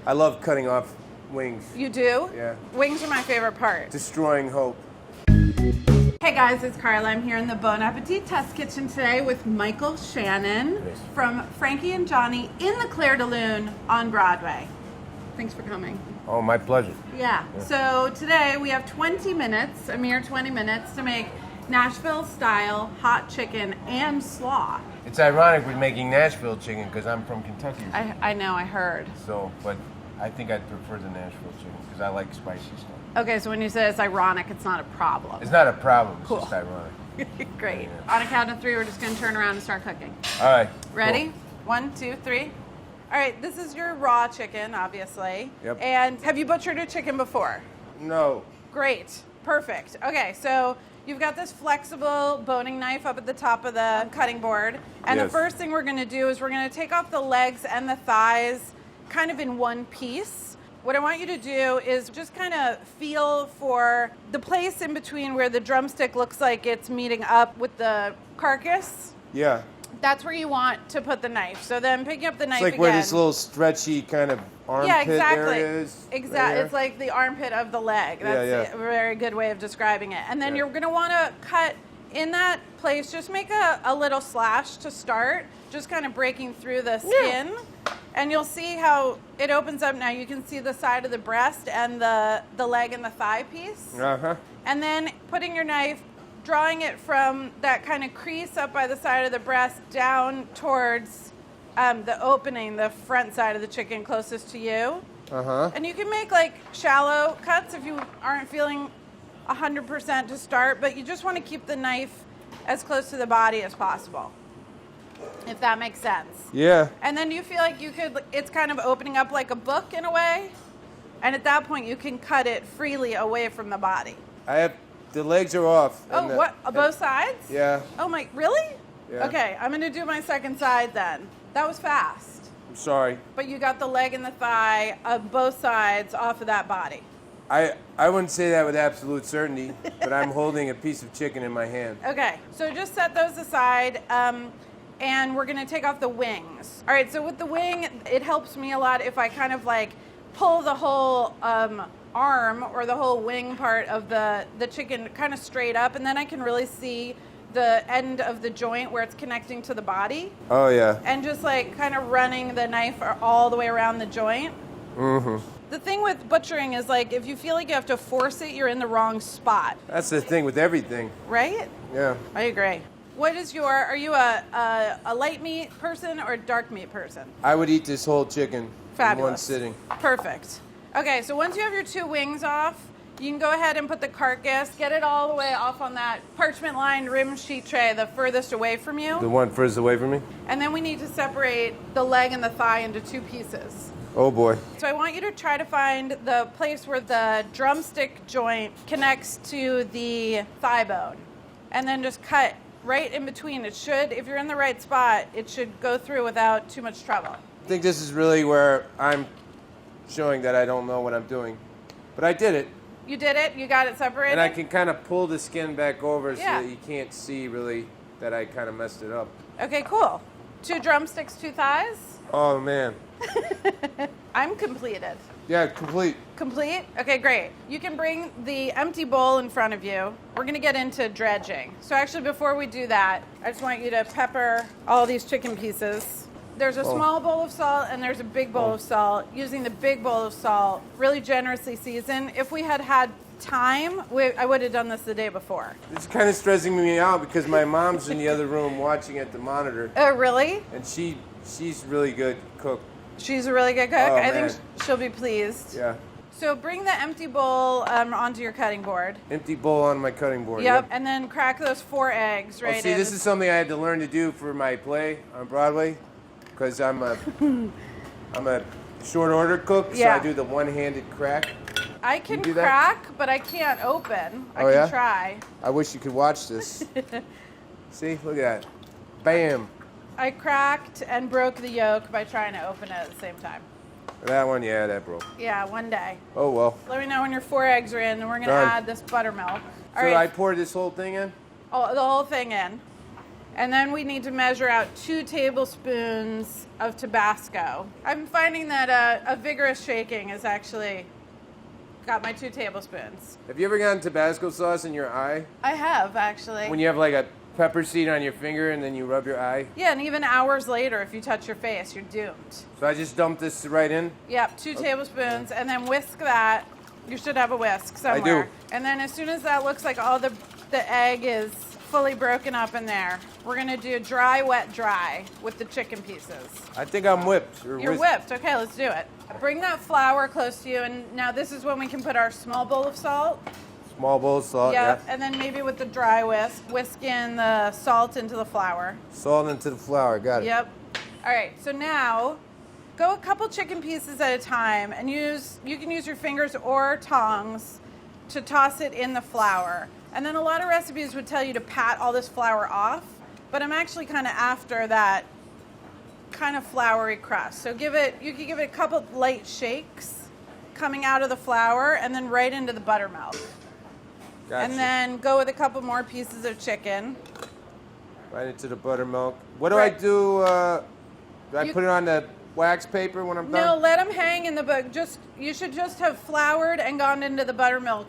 I love cutting off wings. You do? Yeah. Wings are my favorite part. Destroying hope. Hey guys, it's Carla. I'm here in the Bon Appetit Test Kitchen today with Michael Shannon from Frankie and Johnny in the Clair de Lune on Broadway. Thanks for coming. Oh, my pleasure. Yeah. So today we have 20 minutes, a mere 20 minutes, to make Nashville-style hot chicken and slaw. It's ironic we're making Nashville chicken because I'm from Kentucky. I know, I heard. So, but I think I'd prefer the Nashville chicken because I like spicy stuff. Okay, so when you say it's ironic, it's not a problem. It's not a problem. It's Cool. just ironic. Great. Yeah. On a count of three, we're just going to turn around and start cooking. All right. Ready? Cool. 1, 2, 3. All right, this is your raw chicken, obviously. Yep. And have you butchered a chicken before? No. Great. Perfect. Okay, so you've got this flexible boning knife up at the top of the cutting board. And the first thing we're going to do is we're going to take off the legs and the thighs kind of in one piece. What I want you to do is just kind of feel for the place in between where the drumstick looks like it's meeting up with the carcass. Yeah. That's where you want to put the knife. So then picking up the knife It's like again. where this little stretchy kind of armpit area is. Exactly. It's like the armpit of the leg. That's a very good way of describing it. And then you're going to want to cut in that place. Just make a little slash to start, just kind of breaking through the skin. Yeah. And you'll see how it opens up now. You can see the side of the breast and the leg and the thigh piece. Uh-huh. And then putting your knife, drawing it from that kind of crease up by the side of the breast down towards the opening, the front side of the chicken closest to you. Uh-huh. And you can make like shallow cuts if you aren't feeling 100% to start, but you just want to keep the knife as close to the body as possible, if that makes sense. Yeah. And then you feel like it's kind of opening up like a book in a way, and at that point you can cut it freely away from the body. The legs are off. Oh, what? Both sides? Yeah. Oh my, really? Yeah. Okay, I'm gonna do my second side then. That was fast. I'm sorry. But you got the leg and the thigh of both sides off of that body. I wouldn't say that with absolute certainty, but I'm holding a piece of chicken in my hand. Okay, so just set those aside, and we're gonna take off the wings. All right, so with the wing, it helps me a lot if I kind of like pull the whole arm or the whole wing part of the chicken kind of straight up, and then I can really see the end of the joint where it's connecting to the body. Oh, yeah. And just like kind of running the knife all the way around the joint. Mm-hmm. The thing with butchering is like if you feel like you have to force it, you're in the wrong spot. That's the thing with everything. Right? Yeah. I agree. What is are you a light meat person or a dark meat person? I would eat this whole chicken Fabulous. in one sitting. Perfect. Okay, so once you have your 2 wings off, you can go ahead and put the carcass, get it all the way off on that parchment-lined rim sheet tray, the furthest away from you. The one furthest away from me? And then we need to separate the leg and the thigh into 2 pieces. Oh, boy. So I want you to try to find the place where the drumstick joint connects to the thigh bone. And then just cut right in between. It should, if you're in the right spot, it should go through without too much trouble. I think this is really where I'm showing that I don't know what I'm doing. But I did it. You did it? You got it separated? And I can kind of pull the skin back over so Yeah. that you can't see really that I kind of messed it up. Okay, cool. 2 drumsticks, 2 thighs? Oh, man. I'm completed. Yeah, complete. Complete? Okay, great. You can bring the empty bowl in front of you. We're going to get into dredging. So actually, before we do that, I just want you to pepper all these chicken pieces. There's a small bowl of salt and there's a big bowl of salt. Using the big bowl of salt, really generously seasoned. If we had time, I would have done this the day before. It's kind of stressing me out because my mom's in the other room watching at the monitor. Oh, really? And she's really good cook. She's a really good cook? Oh, I man. think she'll be pleased. Yeah. So bring the empty bowl onto your cutting board. Empty bowl on my cutting board. Yep. And then crack those 4 eggs right in. See, this is something I had to learn to do for my play on Broadway because I'm a short order cook, so I do the one-handed crack. I can crack, but I can't open. I can try. I wish you could watch this. See, look at that. Bam. I cracked and broke the yolk by trying to open it at the same time. That one, yeah, that broke. Yeah, one day. Oh, well. Let me know when your 4 eggs are in, and we're going to add this buttermilk. So I poured this whole thing in? Oh, the whole thing in. And then we need to measure out 2 tablespoons of Tabasco. I'm finding that a vigorous shaking has actually got my 2 tablespoons. Have you ever gotten Tabasco sauce in your eye? I have, actually. When you have like a pepper seed on your finger and then you rub your eye? Yeah, and even hours later, if you touch your face, you're doomed. So I just dump this right in? Yep, 2 tablespoons, and then whisk that. You should have a whisk somewhere. I do. And then as soon as that looks like all the egg is fully broken up in there, we're gonna do dry, wet, dry with the chicken pieces. I think I'm whipped. You're whipped. Okay, let's do it. Bring that flour close to you, and now this is when we can put our small bowl of salt. Small bowl of salt, Yep, yeah. and then maybe with the dry whisk in the salt into the flour. Salt into the flour, got it. Yep. All right, so now go a couple chicken pieces at a time, and you can use your fingers or tongs to toss it in the flour. And then a lot of recipes would tell you to pat all this flour off, but I'm actually kind of after that kind of floury crust. So you could give it a couple light shakes coming out of the flour and then right into the buttermilk. Gotcha. And then go with a couple more pieces of chicken. Right into the buttermilk. What do I do? Do I put it on the wax paper when I'm done? No, let them hang in the book. You should just have floured and gone into the buttermilk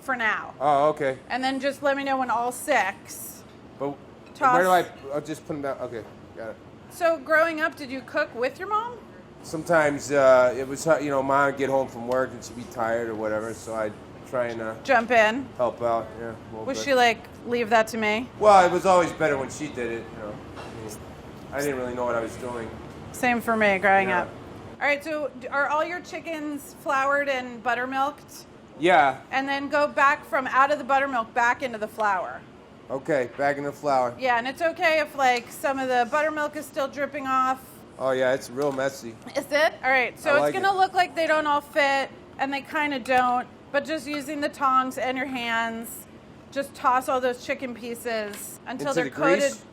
for now. Oh, okay. And then just let me know when all 6. But Toss. where do I'll just put them down? Okay, got it. So growing up, did you cook with your mom? Sometimes it was, Mom would get home from work and she'd be tired or whatever, so I'd try and jump in. help out. Yeah. Was she like, leave that to me? Well, it was always better when she did it. I didn't really know what I was doing. Same for me growing Yeah. up. All right, so are all your chickens floured and buttermilked? Yeah. And then go back from out of the buttermilk back into the flour. Okay, back in the flour. Yeah, and it's okay if like some of the buttermilk is still dripping off. Oh yeah, it's real messy. Is it? All right, so I it's like gonna look like they don't all fit, and they kind of don't, but just using the tongs and your hands, just toss all those chicken pieces until Into they're the coated. grease?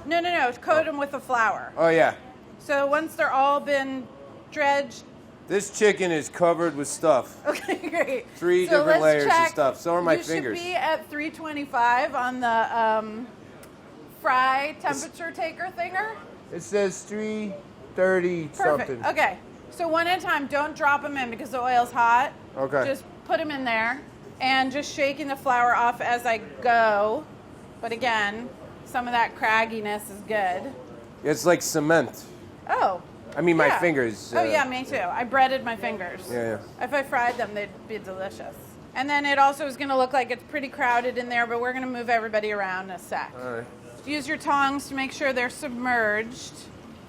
No, coat them with the flour. Oh yeah. So once they're all been dredged. This chicken is covered with stuff. Okay, great. 3 So different let's layers check. of stuff. So are my you fingers. You should be at 325 on the fry temperature taker thinger. It says 330 Perfect. something. Okay. So one at a time. Don't drop them in because the oil's hot. Okay. Just put them in there and just shaking the flour off as I go. But again, some of that cragginess is good. It's like cement. Oh. I mean, my yeah. fingers. Oh, yeah, me too. I breaded my fingers. Yeah. If I fried them, they'd be delicious. And then it also is going to look like it's pretty crowded in there, but we're going to move everybody around in a sec. All right. Use your tongs to make sure they're submerged.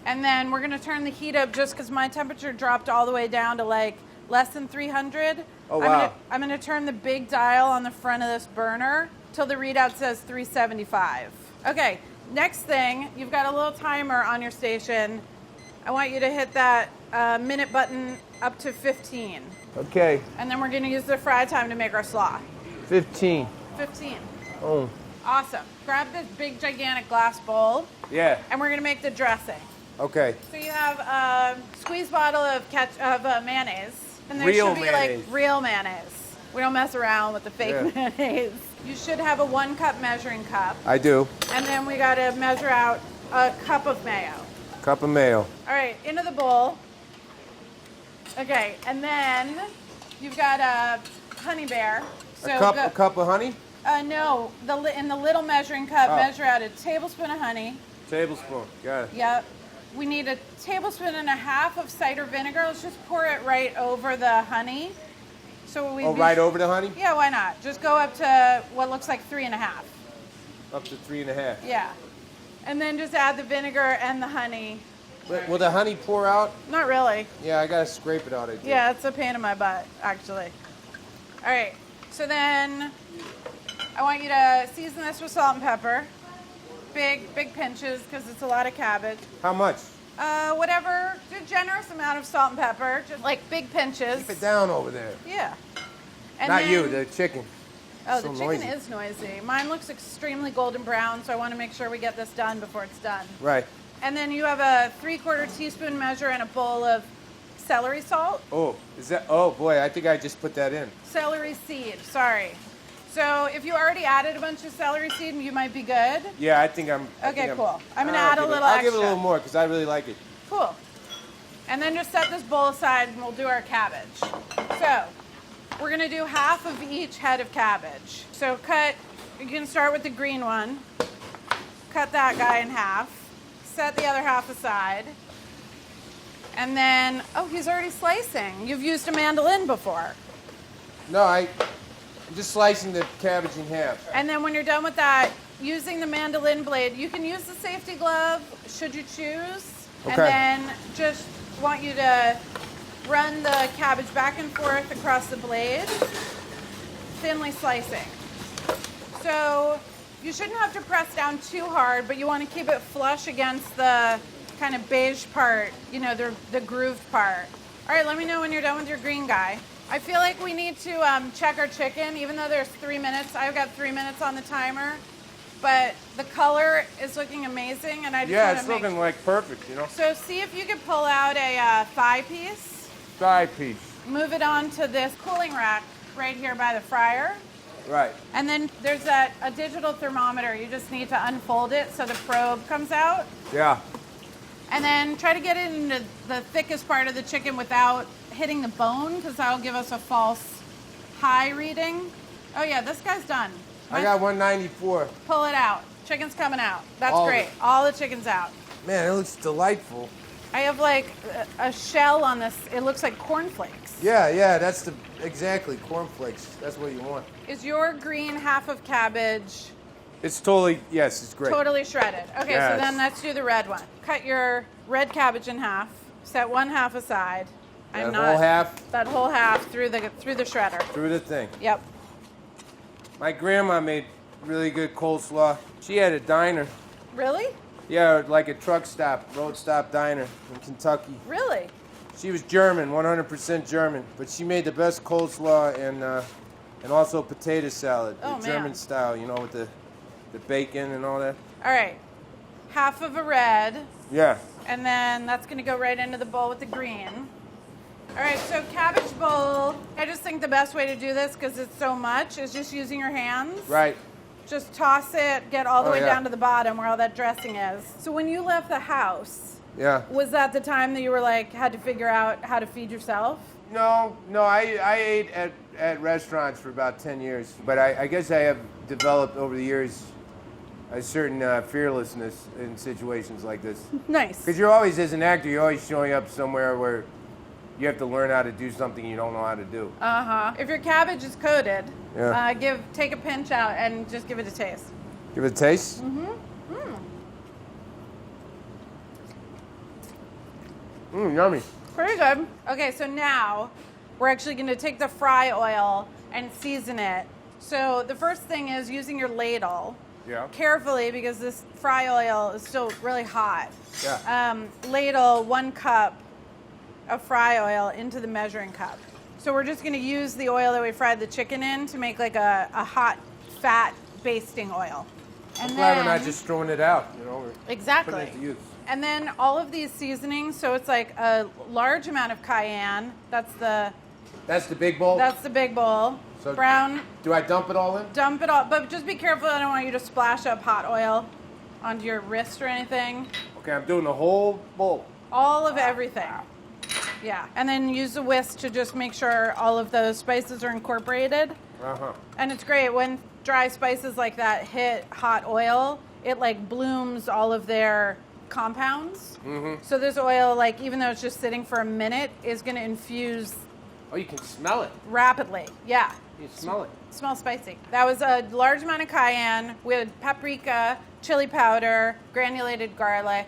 And then we're going to turn the heat up just because my temperature dropped all the way down to like less than 300. Oh, wow. I'm going to turn the big dial on the front of this burner till the readout says 375. Okay, next thing, you've got a little timer on your station. I want you to hit that minute button up to 15. Okay. And then we're going to use the fry time to make our slaw. 15. 15. Oh. Awesome. Grab this big, gigantic glass bowl. Yeah. And we're going to make the dressing. Okay. So you have a squeeze bottle of mayonnaise. And there Real should be mayonnaise. like real mayonnaise. We don't mess around with the fake mayonnaise. You should have a 1 cup measuring cup. I do. And then we got to measure out a cup of mayo. Cup of mayo. All right, into the bowl. Okay, and then you've got a honey bear. So A cup of honey? No, in the little measuring cup, measure out a tablespoon of honey. Tablespoon. Got it. Yep. We need a tablespoon and a half of cider vinegar. Let's just pour it right over the honey. So right over the honey? Yeah, why not? Just go up to what looks like 3.5. Up to 3.5. Yeah. And then just add the vinegar and the honey. Will the honey pour out? Not really. Yeah, I gotta scrape it out. I think. Yeah, it's a pain in my butt, actually. All right. So then I want you to season this with salt and pepper. Big pinches because it's a lot of cabbage. How much? Whatever. Do a generous amount of salt and pepper. Just like big pinches. Keep it down over there. Yeah. And Not then, you, the chicken. Oh, so the chicken noisy. is noisy. Mine looks extremely golden brown, so I want to make sure we get this done before it's done. Right. And then you have a 3/4 teaspoon measure and a bowl of celery salt. Oh, is that? Oh boy, I think I just put that in. Celery seed, sorry. So if you already added a bunch of celery seed, you might be good. Yeah, I think I'm. Okay, cool. I'm gonna add a little extra. I'll give it a little more because I really like it. Cool. And then just set this bowl aside and we'll do our cabbage. So we're gonna do half of each head of cabbage. So you can start with the green one. Cut that guy in half. Set the other half aside. And then, oh, he's already slicing. You've used a mandolin before. No, I'm just slicing the cabbage in half. And then when you're done with that, using the mandolin blade, you can use the safety glove, should you choose. Okay. And then just want you to run the cabbage back and forth across the blade, thinly slicing. So you shouldn't have to press down too hard, but you want to keep it flush against the kind of beige part, you know, the grooved part. All right, let me know when you're done with your green guy. I feel like we need to check our chicken, even though there's 3 minutes. I've got 3 minutes on the timer, but the color is looking amazing, and I just want to make... looking like perfect, you know. So see if you could pull out a thigh piece. Thigh piece. Move it onto this cooling rack right here by the fryer. Right. And then there's a digital thermometer. You just need to unfold it so the probe comes out. Yeah. And then try to get it into the thickest part of the chicken without hitting the bone, because that'll give us a false high reading. Oh yeah, this guy's done. I got 194. Pull it out. Chicken's coming out. That's All great. All the chicken's out. Man, it looks delightful. I have like a shell on this. It looks like cornflakes. Yeah, that's exactly cornflakes. That's what you want. Is your green half of cabbage? It's totally, yes, it's great. Totally shredded. Okay, Yes. So then let's do the red one. Cut your red cabbage in half. Set one half aside. That whole half? That whole half through the shredder. Through the thing. Yep. My grandma made really good coleslaw. She had a diner. Really? Yeah, like a truck stop, road stop diner in Kentucky. Really? She was German, 100% German, but she made the best coleslaw and also potato salad, Oh, the German man. style, you know, with the bacon and all that. All right. Half of a red. Yeah. And then that's going to go right into the bowl with the green. All right, so cabbage bowl. I just think the best way to do this, because it's so much, is just using your hands. Right. Just toss it, get all the way yeah. down to the bottom where all that dressing is. So when you left the house, Yeah. was that the time that you were like, had to figure out how to feed yourself? No, I ate at restaurants for about 10 years, but I guess I have developed over the years a certain fearlessness in situations like this. Nice. Because you're always, as an actor, you're always showing up somewhere where you have to learn how to do something you don't know how to do. If your cabbage is coated, Yeah. Take a pinch out and just give it a taste. Give it a taste? Yummy. Pretty good. Okay, so now we're actually going to take the fry oil and season it. So the first thing is using your ladle. Yeah. Carefully, because this fry oil is still really hot. Yeah. Ladle 1 cup of fry oil into the measuring cup. So we're just going to use the oil that we fried the chicken in to make like a hot, fat basting oil. And I'm glad we're not just throwing it out, you know. We're exactly. putting it to use. And then all of these seasonings, so it's like a large amount of cayenne. That's the big bowl? That's the big bowl. So brown. Do I dump it all in? Dump it all, but just be careful. I don't want you to splash up hot oil onto your wrist or anything. Okay, I'm doing the whole bowl. All of everything. Yeah. And then use the whisk to just make sure all of those spices are incorporated. Uh-huh. And it's great when dry spices like that hit hot oil, it like blooms all of their compounds. Mm-hmm. So this oil, like even though it's just sitting for a minute, is going to infuse Oh, you can smell it. rapidly. Yeah. You smell it. It smells spicy. That was a large amount of cayenne with paprika, chili powder, granulated garlic,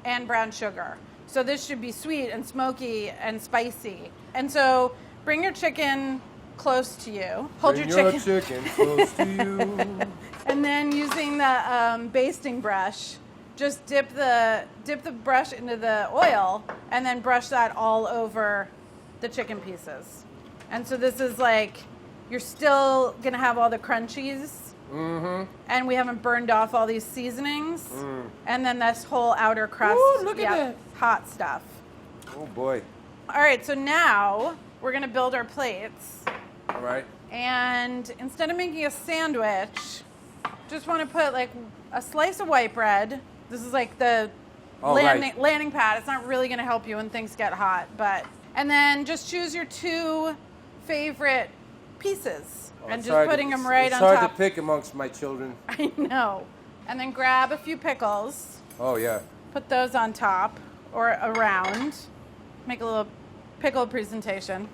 and brown sugar. So this should be sweet and smoky and spicy. And so bring your chicken close to you. Hold Bring your chicken close to you. and then using the basting brush, just dip the brush into the oil and then brush that all over the chicken pieces. And so this is like, you're still gonna have all the crunchies. Mm-hmm. And we haven't burned off all these seasonings. And then this whole outer crust. Ooh, look at that. Hot stuff. Oh boy. All right, so now we're gonna build our plates. All right. And instead of making a sandwich, just want to put like a slice of white bread. This is like the landing pad. It's not really going to help you when things get hot, and then just choose your 2 favorite pieces and just putting them right on top. It's hard to pick amongst my children. I know. And then grab a few pickles. Oh, yeah. Put those on top or around. Make a little pickle presentation.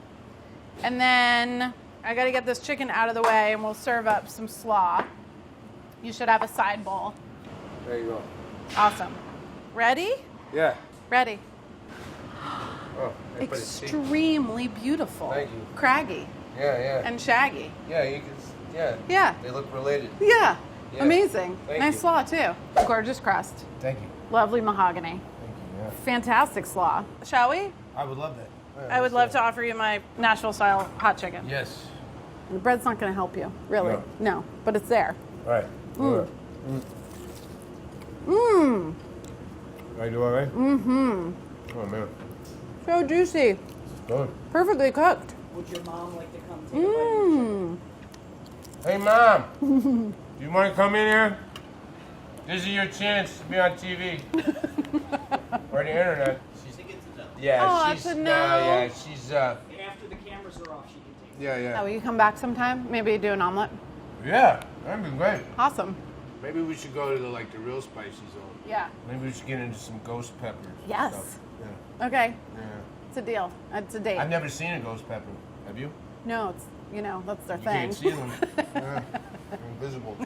And then I got to get this chicken out of the way and we'll serve up some slaw. You should have a side bowl. There you go. Awesome. Ready? Yeah. Ready. Oh, Extremely beautiful. Thank you. Craggy. Yeah. And shaggy. Yeah, you can. Yeah. Yeah. They look related. Yeah. Yeah. Amazing. Thank Nice you. slaw too. Gorgeous crust. Thank you. Lovely mahogany. Thank you. Yeah. Fantastic slaw. Shall we? I would love that. Yeah, I would love to offer you my Nashville style hot chicken. Yes. The bread's not going to help you, really. No, but it's there. All right. Mmm. I do all right? Mm-hmm. Oh, man. So juicy. Good. Perfectly cooked. Would your mom like to come take a bite? Hey, Mom. Do you want to come in here? This is your chance to be on TV. Or the internet. Yeah, Oh, she's that's a no. yeah, she's After the cameras are off, she can take it. yeah. Oh, will you come back sometime? Maybe do an omelet? Yeah, that'd be great. Awesome. Maybe we should go to the real spicy zone. Yeah. Maybe we should get into some ghost peppers. and Yes. stuff. Yeah. Okay. Yeah. It's a deal. It's a date. I've never seen a ghost pepper. Have you? No, it's, that's their You thing. can't see them. Yeah. They're invisible.